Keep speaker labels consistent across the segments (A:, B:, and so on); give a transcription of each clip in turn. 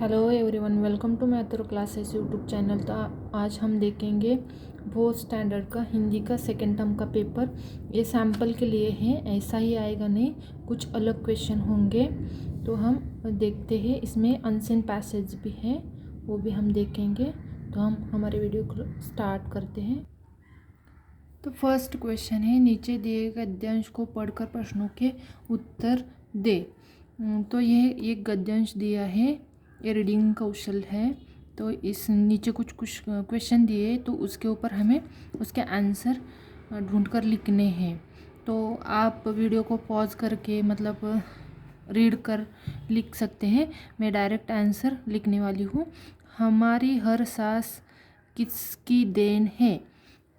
A: Hello everyone, welcome to Mathro classes YouTube channel. तो आज हम देखेंगे फोर्थ स्टैंडर्ड का हिंदी का सेकेंड टर्म का पेपर। ये सैम्पल के लिए है, ऐसा ही आएगा नहीं, कुछ अलग क्वेश्चन होंगे। तो हम देखते हैं, इसमें अनसीन पैसेज भी है, वो भी हम देखेंगे। तो हम हमारे वीडियो को स्टार्ट करते हैं। तो फर्स्ट क्वेश्चन है, नीचे दिए गए गद्यांश को पढ़कर प्रश्नों के उत्तर दे। तो यह एक गद्यांश दिया है, ये रीडिंग कौशल है। तो इस नीचे कुछ क्वेश्चन दिए, तो उसके ऊपर हमें उसके आंसर ढूंढ कर लिखने हैं। तो आप वीडियो को पॉज करके मतलब रीड कर लिख सकते हैं। मैं डायरेक्ट आंसर लिखने वाली हूँ। हमारी हर सांस किसकी देन है?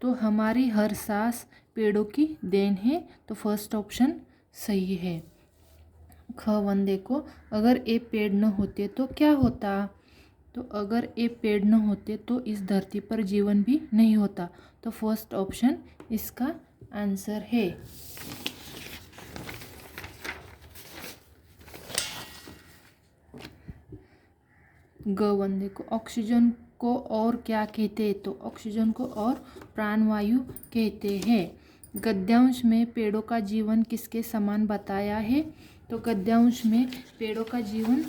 A: तो हमारी हर सांस पेड़ों की देन है। तो फर्स्ट ऑप्शन सही है। ख वन देखो, अगर ये पेड़ न होते तो क्या होता? तो अगर ये पेड़ न होते तो इस धरती पर जीवन भी नहीं होता। तो फर्स्ट ऑप्शन इसका आंसर है। ग वन देखो, ऑक्सीजन को और क्या कहते हैं? तो ऑक्सीजन को और प्राणवायु कहते हैं। गद्यांश में पेड़ों का जीवन किसके समान बताया है? तो गद्यांश में पेड़ों का जीवन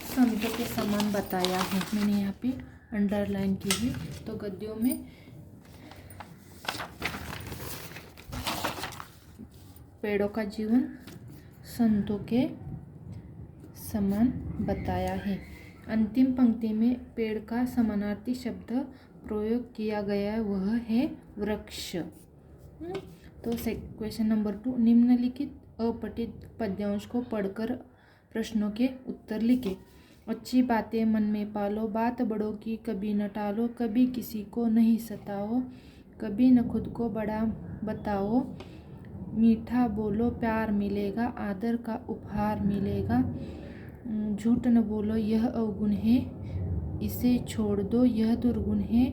A: संतों के समान बताया है। मैंने यहाँ पे अंडरलाइन की हुई। तो गद्यों में पेड़ों का जीवन संतों के समान बताया है। अंतिम पंक्ति में पेड़ का समानार्थी शब्द प्रयोग किया गया है, वह है वृक्ष। तो क्वेश्चन नंबर 2, निम्नलिखित अपठित पद्यांश को पढ़कर प्रश्नों के उत्तर लिखें। अच्छी बातें मन में पालो, बात बड़ों की कभी न टालो, कभी किसी को नहीं सताओ, कभी न खुद को बड़ा बताओ, मीठा बोलो प्यार मिलेगा, आदर का उपहार मिलेगा, झूठ न बोलो यह अवगुण है, इसे छोड़ दो यह दुर्गुण है,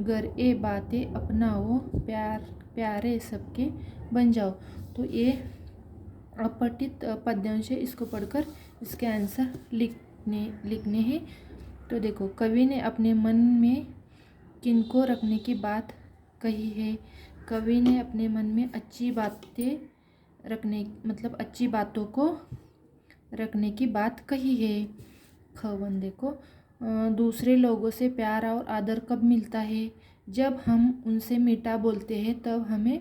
A: गर ए बातें अपनाओ, प्यारे सबके बन जाओ। तो ये अपठित पद्यांश है, इसको पढ़कर इसके आंसर लिखने हैं। तो देखो, कवि ने अपने मन में किनको रखने की बात कही है? कवि ने अपने मन में अच्छी बातें रखने मतलब अच्छी बातों को रखने की बात कही है। खवन देखो, दूसरे लोगों से प्यार और आदर कब मिलता है? जब हम उनसे मीठा बोलते हैं तब हमें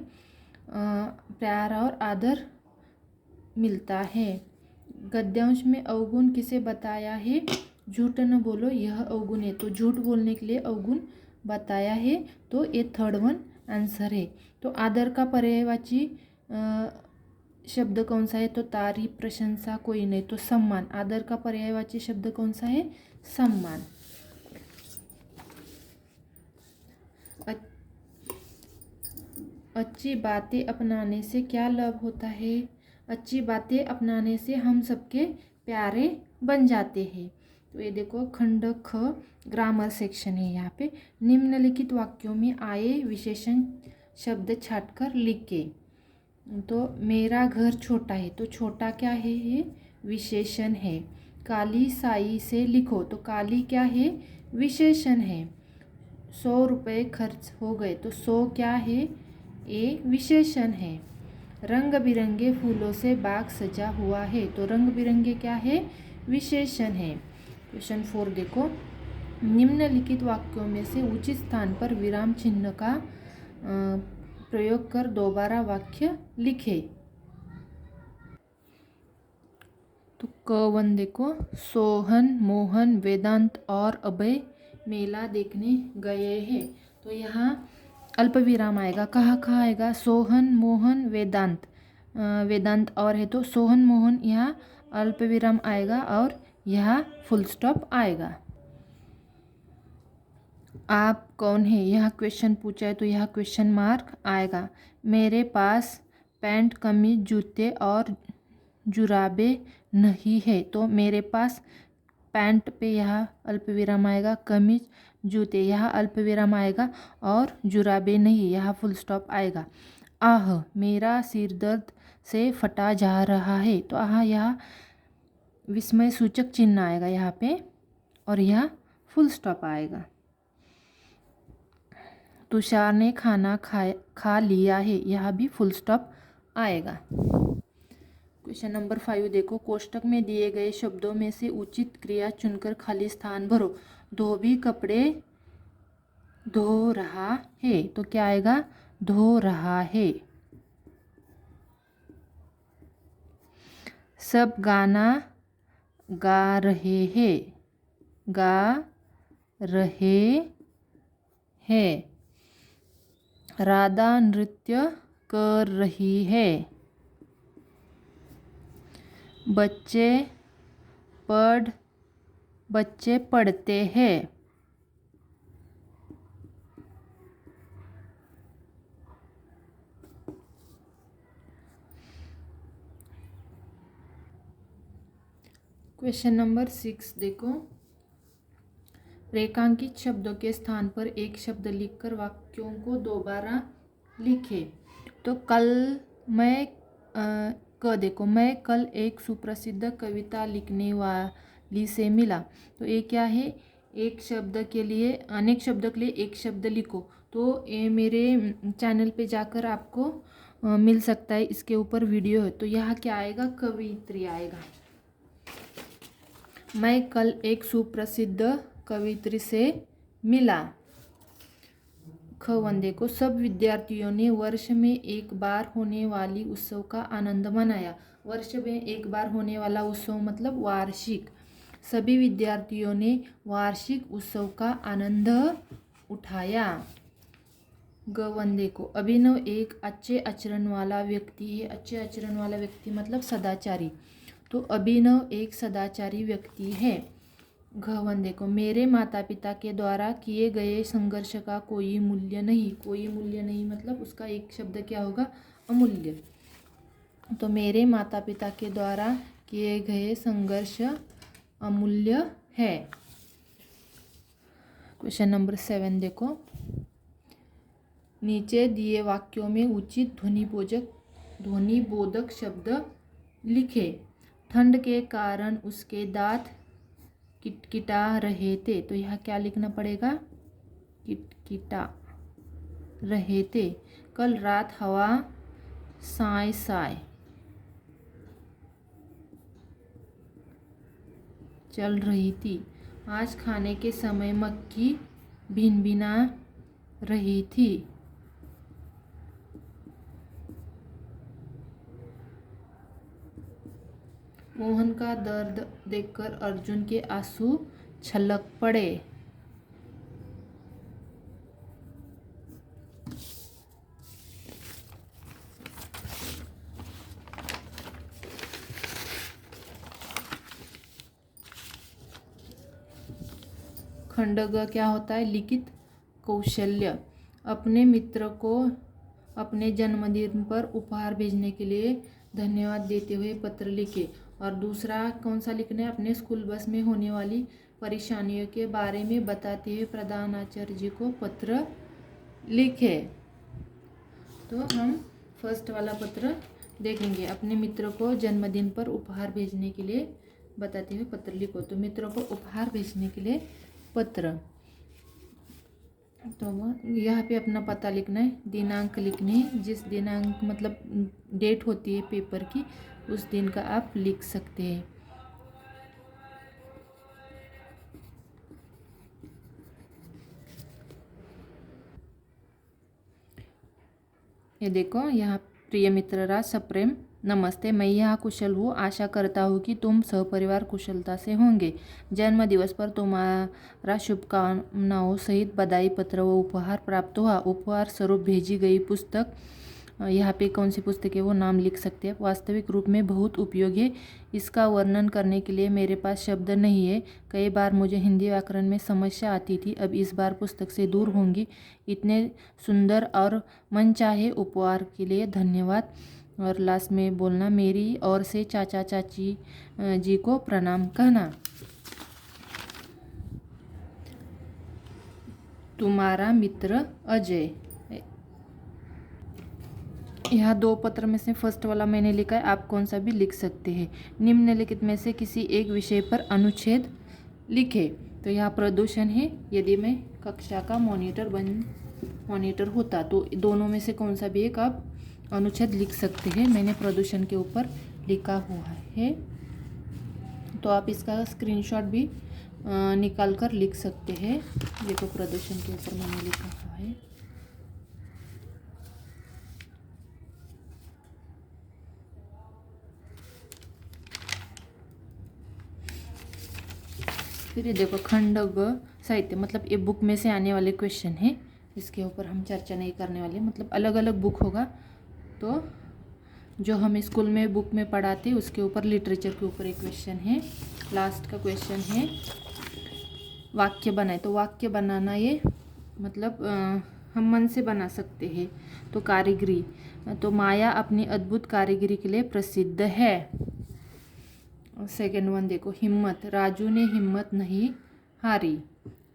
A: प्यार और आदर मिलता है। गद्यांश में अवगुण किसे बताया है? झूठ न बोलो यह अवगुण है। तो झूठ बोलने के लिए अवगुण बताया है। तो ये थर्ड वन आंसर है। तो आदर का पर्यायवाची शब्द कौन सा है? तो तारीफ, प्रशंसा, कोई नहीं। तो सम्मान। आदर का पर्यायवाची शब्द कौन सा है? सम्मान। अच्छी बातें अपनाने से क्या लाभ होता है? अच्छी बातें अपनाने से हम सबके प्यारे बन जाते हैं। तो ये देखो, खंड ख ग्रामर सेक्शन है। यहाँ पे निम्नलिखित वाक्यों में आए विशेषण शब्द छांटकर लिखे। तो मेरा घर छोटा है, तो छोटा क्या है? ये विशेषण है। काली साई से लिखो, तो काली क्या है? विशेषण है। 100 रुपये खर्च हो गए, तो 100 क्या है? ये विशेषण है। रंग बिरंगे फूलों से बाग सजा हुआ है, तो रंग बिरंगे क्या है? विशेषण है। क्वेश्चन 4 देखो, निम्नलिखित वाक्यों में से उचित स्थान पर विराम चिन्ह का प्रयोग कर दोबारा वाक्य लिखे। तो क1 देखो, सोहन, मोहन, वेदांत और अभय मेला देखने गए हैं। तो यहाँ अल्प विराम आएगा। कहाँ आएगा? सोहन, मोहन, वेदांत। वेदांत और है, तो सोहन, मोहन यहाँ अल्प विराम आएगा और यहाँ फुल स्टॉप आएगा। आप कौन है? यहाँ क्वेश्चन पूछा है, तो यहाँ क्वेश्चन मार्क आएगा। मेरे पास पैंट, कमीज, जूते और जुराबे नहीं है। तो मेरे पास पैंट पे यहाँ अल्प विराम आएगा, कमीज, जूते यहाँ अल्प विराम आएगा और जुराबे नहीं, यहाँ फुल स्टॉप आएगा। आह, मेरा सिर दर्द से फटा जा रहा है। तो आह यहाँ विस्मय सूचक चिन्ह आएगा यहाँ पे। और यह फुल स्टॉप आएगा। तुषार ने खाना खा लिया है, यह भी फुल स्टॉप आएगा। क्वेश्चन नंबर 5 देखो, कोष्टक में दिए गए शब्दों में से उचित क्रिया चुनकर खाली स्थान भरो। धोबी कपड़े धो रहा है, तो क्या आएगा? धो रहा है। सब गाना गा रहे हैं, गा रहे हैं। राधा नृत्य कर रही है। बच्चे पढ़ते हैं। क्वेश्चन नंबर 6 देखो, रेखांकित शब्दों के स्थान पर एक शब्द लिखकर वाक्यों को दोबारा लिखे। तो देखो, मैं कल एक सुप्रसिद्ध कविता लिखने वाली से मिला। तो ये क्या है? एक शब्द के लिए, अनेक शब्द के लिए एक शब्द लिखो। तो ये मेरे चैनल पे जाकर आपको मिल सकता है, इसके ऊपर वीडियो है। तो यहाँ क्या आएगा? कवित्री आएगा। मैं कल एक सुप्रसिद्ध कवित्री से मिला। ख1 देखो, सब विद्यार्थियों ने वर्ष में एक बार होने वाली उत्सव का आनंद मनाया। वर्ष में एक बार होने वाला उत्सव मतलब वार्षिक। सभी विद्यार्थियों ने वार्षिक उत्सव का आनंद उठाया। ग1 देखो, अभिनव एक अच्छे आचरण वाला व्यक्ति है। अच्छे आचरण वाला व्यक्ति मतलब सदाचारी। तो अभिनव एक सदाचारी व्यक्ति है। घ1 देखो, मेरे माता पिता के द्वारा किए गए संघर्ष का कोई मूल्य नहीं। कोई मूल्य नहीं मतलब उसका एक शब्द क्या होगा? अमूल्य। तो मेरे माता पिता के द्वारा किए गए संघर्ष अमूल्य है। क्वेश्चन नंबर 7 देखो, नीचे दिए वाक्यों में उचित ध्वनिबोधक शब्द लिखे। ठंड के कारण उसके दांत किटकिटा रहे थे। तो यहाँ क्या लिखना पड़ेगा? किटकिटा रहे थे। कल रात हवा साय साय चल रही थी। आज खाने के समय मक्खी भिनभिना रही थी। मोहन का दर्द देखकर अर्जुन के आंसू छलक पड़े। खंड ग क्या होता है? लिखित कौशल्य। अपने मित्र को अपने जन्मदिन पर उपहार भेजने के लिए धन्यवाद देते हुए पत्र लिखे। और दूसरा कौन सा लिखना है? अपने स्कूल बस में होने वाली परेशानियों के बारे में बताते हुए प्रधानाचार्य जी को पत्र लिखे। तो हम फर्स्ट वाला पत्र देखेंगे। अपने मित्र को जन्मदिन पर उपहार भेजने के लिए बताते हुए पत्र लिखो। तो मित्रों को उपहार भेजने के लिए पत्र। तो यहाँ पे अपना पता लिखना है, दिनांक लिखनी है। जिस दिनांक मतलब डेट होती है पेपर की, उस दिन का आप लिख सकते हैं। ये देखो, यहाँ प्रिय मित्र राज सप्रेम नमस्ते, मैं यहाँ कुशल हूँ। आशा करता हूँ कि तुम सहपरिवार कुशलता से होंगे। जन्म दिवस पर तुम्हारा शुभकामनाओं सहित बधाई पत्र व उपहार प्राप्त हुआ। उपहार स्वरूप भेजी गई पुस्तक, यहाँ पे कौन सी पुस्तक है वो नाम लिख सकते हैं। वास्तविक रूप में बहुत उपयोगी है। इसका वर्णन करने के लिए मेरे पास शब्द नहीं है। कई बार मुझे हिंदी व्याकरण में समस्या आती थी, अब इस बार पुस्तक से दूर होंगी। इतने सुंदर और मनचाहे उपहार के लिए धन्यवाद। और लास्ट में बोलना, मेरी ओर से चाचा चाची जी को प्रणाम कहना। तुम्हारा मित्र अजय। यहाँ दो पत्र में से फर्स्ट वाला मैंने लिखा है, आप कौन सा भी लिख सकते हैं। निम्नलिखित में से किसी एक विषय पर अनुच्छेद लिखे। तो यहाँ प्रदूषण है। यदि मैं कक्षा का मॉनिटर होता तो दोनों में से कौन सा भी एक आप अनुच्छेद लिख सकते हैं। मैंने प्रदूषण के ऊपर लिखा हुआ है, तो आप इसका स्क्रीनशॉट भी निकाल कर लिख सकते हैं। देखो प्रदूषण के ऊपर मैंने लिखा हुआ है। फिर ये देखो खंड ग साहित्य, मतलब ये बुक में से आने वाले क्वेश्चन है, इसके ऊपर हम चर्चा नहीं करने वाले। मतलब अलग अलग बुक होगा, तो जो हम स्कूल में बुक में पढ़ाते उसके ऊपर लिटरेचर के ऊपर एक क्वेश्चन है। लास्ट का क्वेश्चन है वाक्य बनाए। तो वाक्य बनाना ये मतलब हम मन से बना सकते हैं। तो कारीगरी, तो माया अपनी अद्भुत कारीगरी के लिए प्रसिद्ध है। सेकेंड वन देखो हिम्मत, राजू ने हिम्मत नहीं हारी।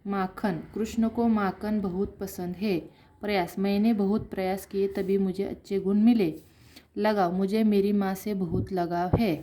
A: माखन, कृष्ण को माखन बहुत पसंद है। प्रयास, मैंने बहुत प्रयास किए तभी मुझे अच्छे गुण मिले। लगाव, मुझे मेरी माँ से बहुत लगाव है।